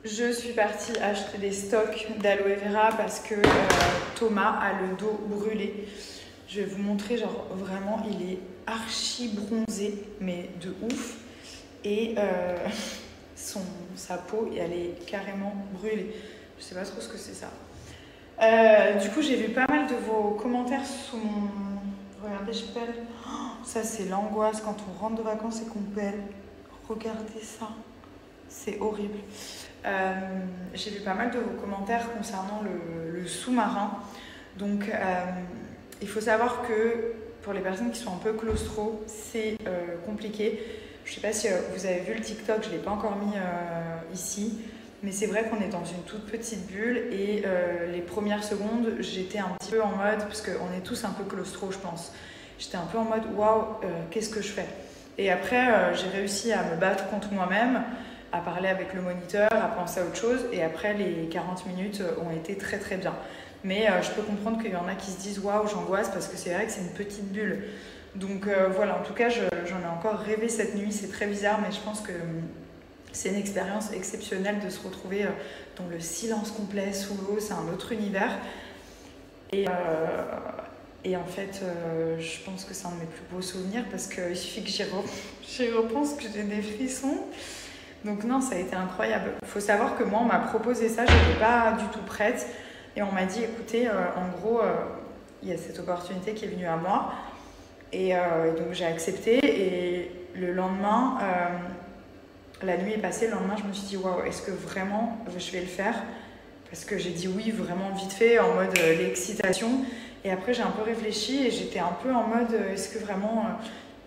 Je suis partie acheter des stocks d'aloe vera parce que Thomas a le dos brûlé. Je vais vous montrer, genre vraiment, il est archi bronzé, mais de ouf. Et sa peau, elle est carrément brûlée. Je sais pas trop ce que c'est ça. Du coup, j'ai vu pas mal de vos commentaires sous mon... Regardez, je pèle. Oh, ça, c'est l'angoisse quand on rentre de vacances et qu'on pèle. Regardez ça. C'est horrible. J'ai vu pas mal de vos commentaires concernant le sous-marin. Donc, il faut savoir que pour les personnes qui sont un peu claustro, c'est compliqué. Je sais pas si vous avez vu le TikTok, je ne l'ai pas encore mis ici. Mais c'est vrai qu'on est dans une toute petite bulle et les premières secondes, j'étais un petit peu en mode, parce qu'on est tous un peu claustro, je pense. J'étais un peu en mode, waouh, qu'est-ce que je fais? Et après, j'ai réussi à me battre contre moi-même, à parler avec le moniteur, à penser à autre chose. Et après, les 40 minutes ont été très très bien. Mais je peux comprendre qu'il y en a qui se disent, waouh, j'angoisse, parce que c'est vrai que c'est une petite bulle. Donc voilà, en tout cas, j'en ai encore rêvé cette nuit. C'est très bizarre, mais je pense que c'est une expérience exceptionnelle de se retrouver dans le silence complet, sous l'eau. C'est un autre univers. Et en fait, je pense que c'est un de mes plus beaux souvenirs parce qu'il suffit que j'y repense, que j'ai des frissons. Donc non, ça a été incroyable. Il faut savoir que moi, on m'a proposé ça, je n'étais pas du tout prête. Et on m'a dit, écoutez, en gros, il y a cette opportunité qui est venue à moi. Et donc j'ai accepté. Et le lendemain... la nuit est passée, le lendemain je me suis dit waouh, est-ce que vraiment je vais le faire? Parce que j'ai dit oui vraiment vite fait en mode l'excitation. Et après j'ai un peu réfléchi et j'étais un peu en mode est-ce que vraiment...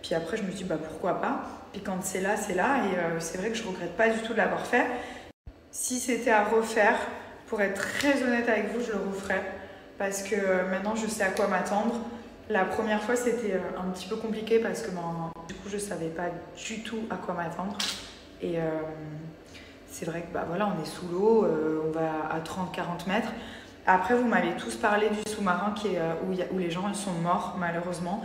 Puis après je me suis dit bah pourquoi pas. Puis quand c'est là, c'est là. Et c'est vrai que je regrette pas du tout de l'avoir fait. Si c'était à refaire, pour être très honnête avec vous, je le referais. Parce que maintenant je sais à quoi m'attendre. La première fois c'était un petit peu compliqué parce que du coup je savais pas du tout à quoi m'attendre. Et c'est vrai que bah, voilà, on est sous l'eau, on va à 30-40 mètres. Après, vous m'avez tous parlé du sous-marin où les gens ils sont morts, malheureusement.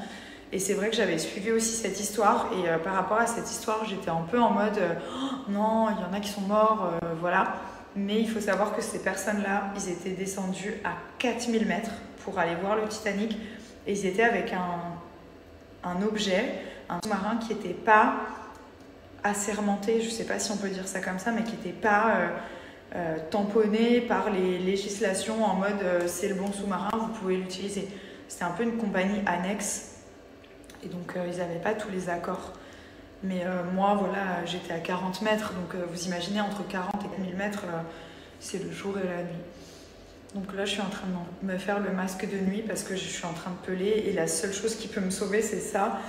Et c'est vrai que j'avais suivi aussi cette histoire. Et par rapport à cette histoire, j'étais un peu en mode oh, non, il y en a qui sont morts, voilà. Mais il faut savoir que ces personnes-là, ils étaient descendus à 4000 mètres pour aller voir le Titanic. Et ils étaient avec un objet, un sous-marin qui n'était pas assermenté, je ne sais pas si on peut dire ça comme ça, mais qui n'était pas tamponné par les législations en mode c'est le bon sous-marin, vous pouvez l'utiliser. C'était un peu une compagnie annexe et donc ils n'avaient pas tous les accords. Mais moi, voilà, j'étais à 40 mètres, donc vous imaginez entre 40 et 1000 mètres, c'est le jour et la nuit. Donc là, je suis en train de me faire le masque de nuit parce que je suis en train de peler et la seule chose qui peut me sauver, c'est ça.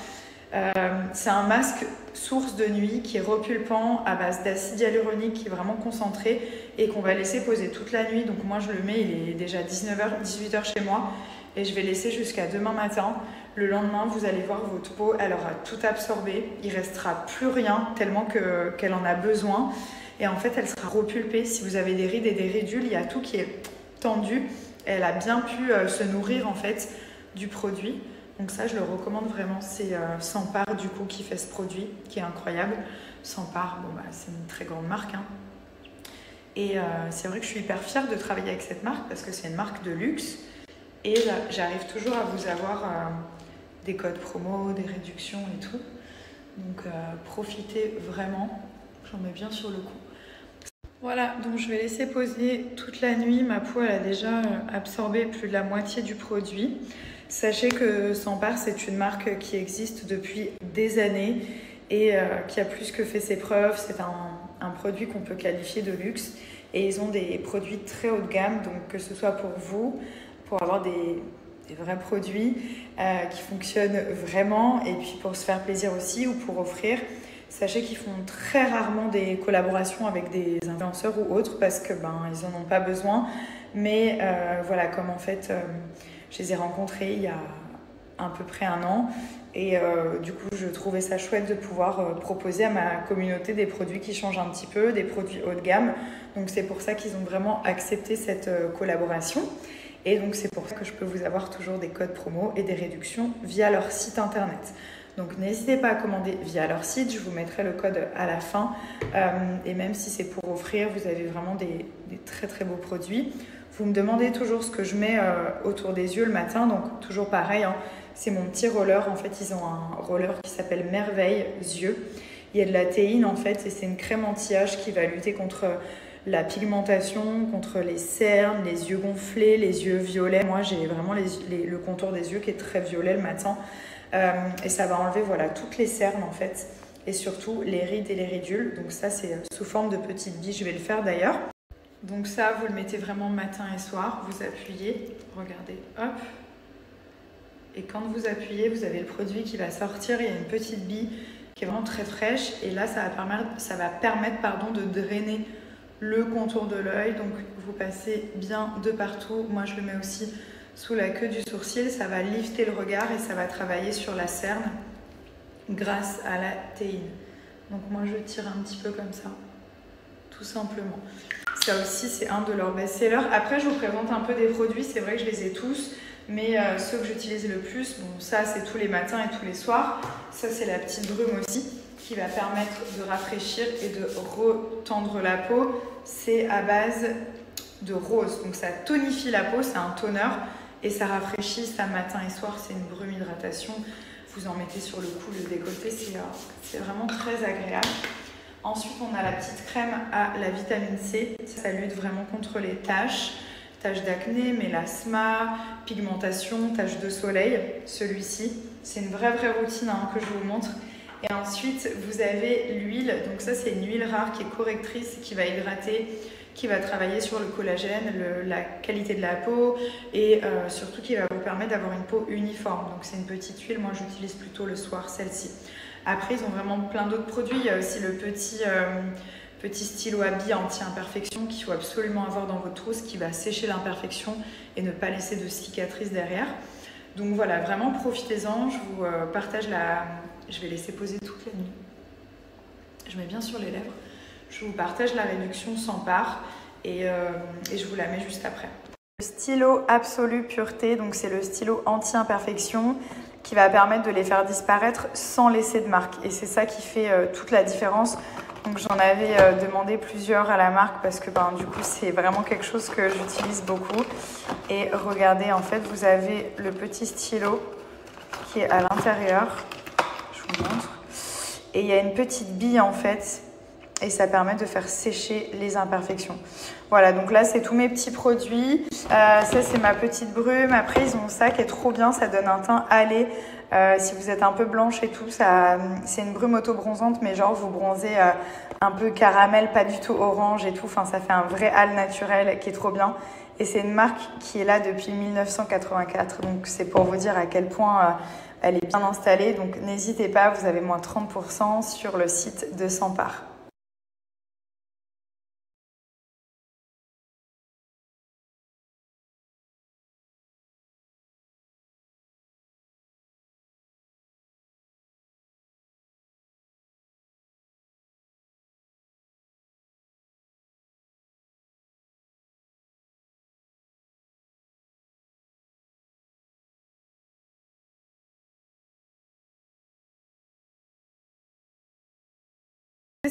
C'est un masque source de nuit qui est repulpant à base d'acide hyaluronique qui est vraiment concentré et qu'on va laisser poser toute la nuit. Donc moi je le mets, il est déjà 19h, 18h chez moi et je vais laisser jusqu'à demain matin. Le lendemain, vous allez voir votre peau, elle aura tout absorbé, il restera plus rien tellement qu'elle en a besoin. Et en fait, elle sera repulpée. Si vous avez des rides et des ridules, il y a tout qui est tendu. Elle a bien pu se nourrir en fait du produit. Donc ça, je le recommande vraiment. C'est Sampar du coup qui fait ce produit, qui est incroyable. Sampar, bon, bah, c'est une très grande marque. Hein. Et c'est vrai que je suis hyper fière de travailler avec cette marque parce que c'est une marque de luxe. Et là, j'arrive toujours à vous avoir des codes promo, des réductions et tout. Donc profitez vraiment. J'en mets bien sur le coup. Voilà, donc je vais laisser poser toute la nuit. Ma peau, elle a déjà absorbé plus de la moitié du produit. Sachez que Sampar, c'est une marque qui existe depuis des années et qui a plus que fait ses preuves. C'est un produit qu'on peut qualifier de luxe et ils ont des produits très haut de gamme, donc que ce soit pour vous, pour avoir des vrais produits qui fonctionnent vraiment et puis pour se faire plaisir aussi ou pour offrir. Sachez qu'ils font très rarement des collaborations avec des influenceurs ou autres parce que ils en ont pas besoin. Mais voilà, comme en fait, je les ai rencontrés il y a à peu près un an. Et du coup, je trouvais ça chouette de pouvoir proposer à ma communauté des produits qui changent un petit peu, des produits haut de gamme. Donc c'est pour ça qu'ils ont vraiment accepté cette collaboration. Et donc c'est pour ça que je peux vous avoir toujours des codes promo et des réductions via leur site internet. Donc n'hésitez pas à commander via leur site, je vous mettrai le code à la fin. Et même si c'est pour offrir, vous avez vraiment des très très beaux produits. Vous me demandez toujours ce que je mets autour des yeux le matin, donc toujours pareil, hein, c'est mon petit roller. En fait, ils ont un roller qui s'appelle Merveille Yeux. Il y a de la théine en fait, et c'est une crème anti-âge qui va lutter contre la pigmentation, contre les cernes, les yeux gonflés, les yeux violets. Moi, j'ai vraiment le contour des yeux qui est très violet le matin. Et ça va enlever voilà, toutes les cernes en fait, et surtout les rides et les ridules. Donc ça, c'est sous forme de petites billes. Je vais le faire d'ailleurs. Donc ça, vous le mettez vraiment matin et soir. Vous appuyez, regardez, hop. Et quand vous appuyez, vous avez le produit qui va sortir. Il y a une petite bille qui est vraiment très fraîche. Et là, ça va permettre de drainer le contour de l'œil. Donc vous passez bien de partout. Moi, je le mets aussi sous la queue du sourcil. Ça va lifter le regard et ça va travailler sur la cerne grâce à la théine. Donc moi, je tire un petit peu comme ça, tout simplement. Ça aussi, c'est un de leurs best-sellers. Après, je vous présente un peu des produits. C'est vrai que je les ai tous. Mais ceux que j'utilise le plus, bon, ça, c'est tous les matins et tous les soirs. Ça, c'est la petite brume aussi, qui va permettre de rafraîchir et de retendre la peau. C'est à base de rose. Donc, ça tonifie la peau, c'est un toner. Et ça rafraîchit, ça, matin et soir. C'est une brume hydratation. Vous en mettez sur le cou, le décolleté. C'est vraiment très agréable. Ensuite, on a la petite crème à la vitamine C. Ça lutte vraiment contre les taches d'acné, mélasma, pigmentation, taches de soleil. Celui-ci, c'est une vraie routine hein, que je vous montre. Et ensuite, vous avez l'huile. Donc ça, c'est une huile rare qui est correctrice, qui va hydrater, qui va travailler sur le collagène, la qualité de la peau et surtout qui va vous permettre d'avoir une peau uniforme. Donc c'est une petite huile. Moi, j'utilise plutôt le soir celle-ci. Après, ils ont vraiment plein d'autres produits. Il y a aussi le petit stylo à billes anti-imperfection qu'il faut absolument avoir dans votre trousse, qui va sécher l'imperfection et ne pas laisser de cicatrices derrière. Donc voilà, vraiment profitez-en. Je vous partage je vais laisser poser toute la nuit. Je mets bien sur les lèvres. Je vous partage la réduction sans part et je vous la mets juste après. Le stylo Absolue Pureté, donc c'est le stylo anti-imperfection qui va permettre de les faire disparaître sans laisser de marque. Et c'est ça qui fait toute la différence. Donc j'en avais demandé plusieurs à la marque parce que du coup c'est vraiment quelque chose que j'utilise beaucoup. Et regardez, en fait vous avez le petit stylo qui est à l'intérieur. Je vous montre. Et il y a une petite bille en fait et ça permet de faire sécher les imperfections. Voilà, donc là c'est tous mes petits produits. Ça c'est ma petite brume. Après ils ont ça qui est trop bien, ça donne un teint hâlé. Si vous êtes un peu blanche et tout, c'est une brume auto-bronzante, mais genre vous bronzez un peu caramel, pas du tout orange et tout. Enfin, ça fait un vrai hâle naturel qui est trop bien. Et c'est une marque qui est là depuis 1984. Donc c'est pour vous dire à quel point elle est bien installée. Donc n'hésitez pas, vous avez moins 30% sur le site de Sans Part.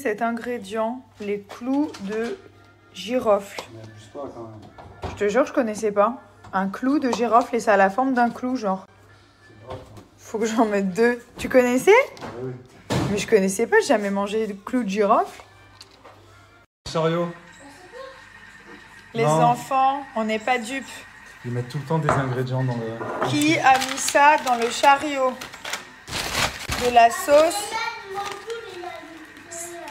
Cet ingrédient, les clous de girofle. Je te jure, je connaissais pas. Un clou de girofle et ça a la forme d'un clou, genre. Faut que j'en mette 2. Tu connaissais? Oui. Mais je connaissais pas, j'ai jamais mangé de clou de girofle. Chariot. Les enfants, on n'est pas dupes. Ils mettent tout le temps des ingrédients dans le... Qui a mis ça dans le chariot? De la sauce.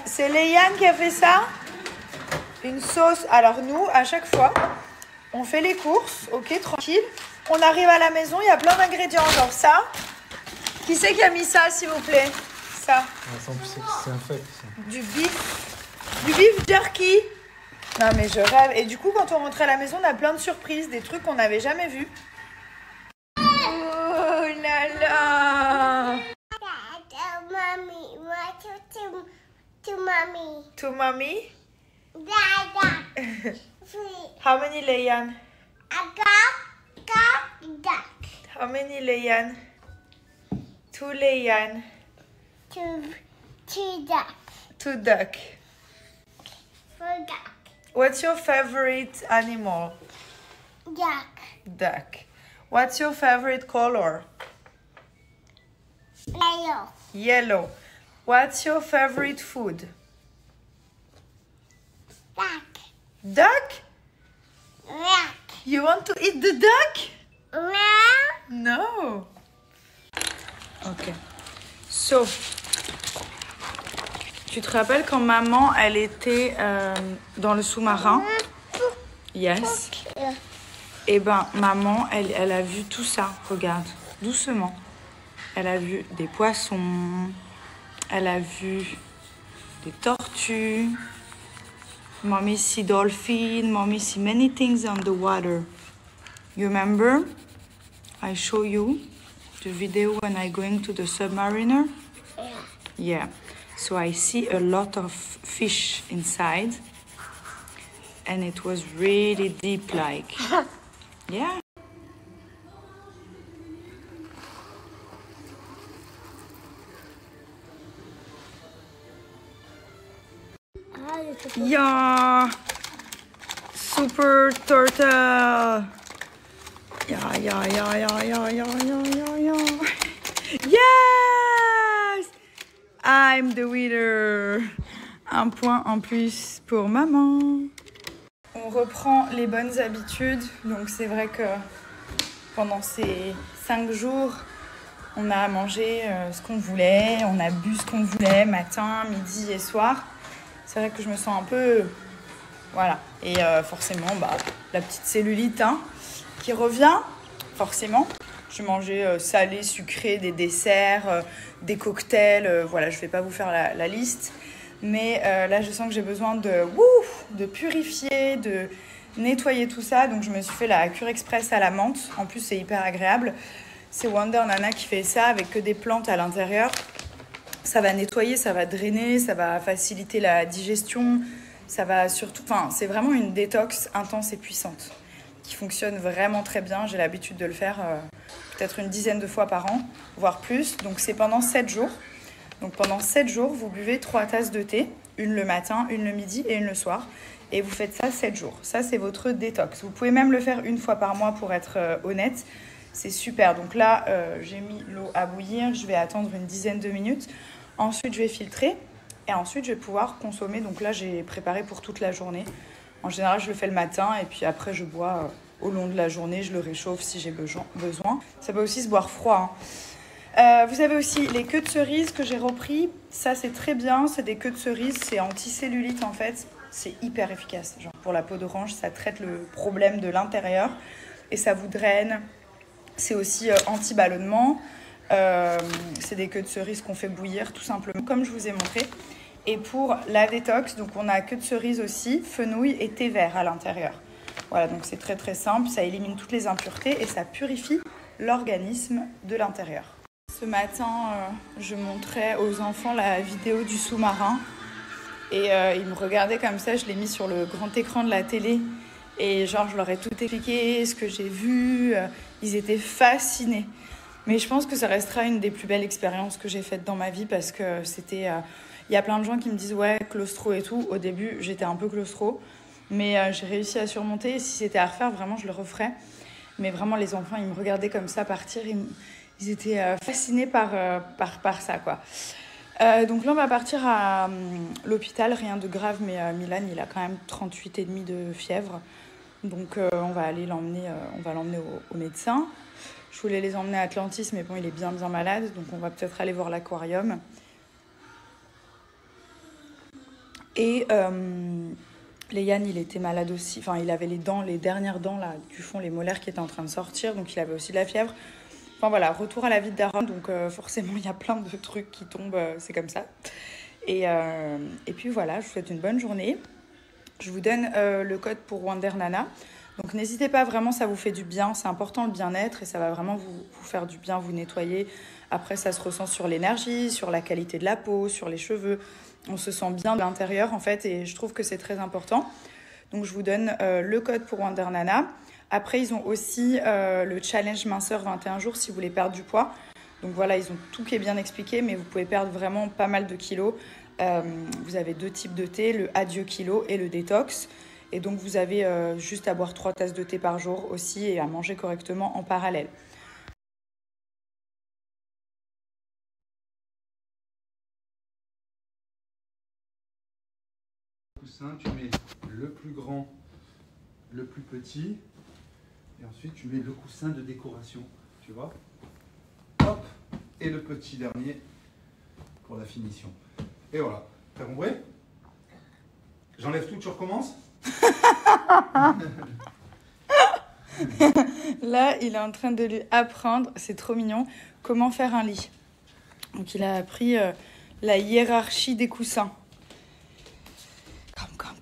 C'est Léane qui a fait ça? Une sauce. Alors nous, à chaque fois, on fait les courses, ok, tranquille. On arrive à la maison, il y a plein d'ingrédients, genre ça. Qui c'est qui a mis ça, s'il vous plaît? Ça. C'est un fait. Du beef jerky. Non mais je rêve. Et du coup, quand on rentrait à la maison, on a plein de surprises, des trucs qu'on n'avait jamais vus. Oh là là. To mommy. To mommy? Dada. How many, Léane? I got duck. How many, Léane? Two Leyan. Two duck. Two duck. For duck. What's your favorite animal? Duck. Duck. What's your favorite color? Yellow. Yellow. What's your favorite food? Duck. Duck? Duck. You want to eat the duck? No. No. Ok. So, tu te rappelles quand maman, elle était dans le sous-marin? Yes. Et ben, maman, elle a vu tout ça. Regarde, doucement. Elle a vu des poissons. Elle a vu des tortues. Mommy see dolphin. Mommy see many things on the water. You remember? I show you the video when I going to the submariner. Yeah. Yeah. So I see a lot of fish inside. And it was really deep, like. Yeah. Yeah. Super turtle. Yeah. Yes! I'm the winner. Un point en plus pour maman. On reprend les bonnes habitudes. Donc c'est vrai que pendant ces 5 jours, on a mangé ce qu'on voulait, on a bu ce qu'on voulait, matin, midi et soir. C'est vrai que je me sens un peu... Voilà. Et forcément, la petite cellulite qui revient, forcément. Je mangeais salé, sucré, des desserts, des cocktails. Voilà, je ne vais pas vous faire la liste. Mais là, je sens que j'ai besoin de purifier, de nettoyer tout ça. Donc, je me suis fait la cure express à la menthe. En plus, c'est hyper agréable. C'est Wonder Nana qui fait ça avec que des plantes à l'intérieur. Ça va nettoyer, ça va drainer, ça va faciliter la digestion. Ça va surtout... Enfin, c'est vraiment une détox intense et puissante qui fonctionne vraiment très bien. J'ai l'habitude de le faire peut-être une dizaine de fois par an, voire plus. Donc, c'est pendant 7 jours. Donc pendant 7 jours, vous buvez 3 tasses de thé, une le matin, une le midi et une le soir. Et vous faites ça 7 jours. Ça, c'est votre détox. Vous pouvez même le faire une fois par mois pour être honnête. C'est super. Donc là, j'ai mis l'eau à bouillir. Je vais attendre une dizaine de minutes. Ensuite, je vais filtrer. Et ensuite, je vais pouvoir consommer. Donc là, j'ai préparé pour toute la journée. En général, je le fais le matin. Et puis après, je bois au long de la journée. Je le réchauffe si j'ai besoin. Ça peut aussi se boire froid. Vous avez aussi les queues de cerises que j'ai repris. Ça, c'est très bien. C'est des queues de cerises. C'est anti-cellulite, en fait. C'est hyper efficace. Genre, pour la peau d'orange, ça traite le problème de l'intérieur. Et ça vous draine. C'est aussi anti-ballonnement. C'est des queues de cerises qu'on fait bouillir, tout simplement, comme je vous ai montré. Et pour la détox, donc on a queue de cerise aussi, fenouil et thé vert à l'intérieur. Voilà, donc c'est très très simple. Ça élimine toutes les impuretés et ça purifie l'organisme de l'intérieur. Ce matin, je montrais aux enfants la vidéo du sous-marin et ils me regardaient comme ça. Je l'ai mis sur le grand écran de la télé et genre je leur ai tout expliqué, ce que j'ai vu. Ils étaient fascinés. Mais je pense que ça restera une des plus belles expériences que j'ai faites dans ma vie parce que c'était... Il y a plein de gens qui me disent ouais, claustro et tout. Au début, j'étais un peu claustro, mais j'ai réussi à surmonter. Et si c'était à refaire, vraiment, je le referais. Mais vraiment, les enfants, ils me regardaient comme ça partir. Ils étaient fascinés par ça, quoi. Donc là, on va partir à l'hôpital. Rien de grave, mais Milan, il a quand même 38,5 de fièvre. Donc, on va aller l'emmener au médecin. Je voulais les emmener à Atlantis, mais bon, il est bien malade. Donc, on va peut-être aller voir l'aquarium. Et Léane, il était malade aussi. Enfin, il avait les dernières dents là, du fond, les molaires qui étaient en train de sortir. Donc, il avait aussi de la fièvre. Enfin, voilà, retour à la vie d'Aaron. Donc, forcément, il y a plein de trucs qui tombent. C'est comme ça. Et puis, voilà, je vous souhaite une bonne journée. Je vous donne le code pour Wonder Nana. Donc, n'hésitez pas, vraiment, ça vous fait du bien. C'est important, le bien-être. Et ça va vraiment vous faire du bien, vous nettoyer. Après, ça se ressent sur l'énergie, sur la qualité de la peau, sur les cheveux. On se sent bien de l'intérieur, en fait. Et je trouve que c'est très important. Donc, je vous donne le code pour Wonder Nana. Après, ils ont aussi le challenge minceur 21 jours si vous voulez perdre du poids. Donc voilà, ils ont tout qui est bien expliqué, mais vous pouvez perdre vraiment pas mal de kilos. Vous avez 2 types de thé, le adieu kilo et le détox. Et donc vous avez juste à boire 3 tasses de thé par jour aussi et à manger correctement en parallèle. Coussin, tu mets le plus grand, le plus petit, et ensuite tu mets le coussin de décoration, tu vois. Hop, et le petit dernier pour la finition. Et voilà, t'as compris? J'enlève tout, tu recommences? Là, il est en train de lui apprendre, c'est trop mignon, comment faire un lit. Donc il a appris la hiérarchie des coussins. Come.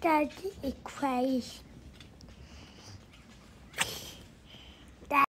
Daddy is crazy.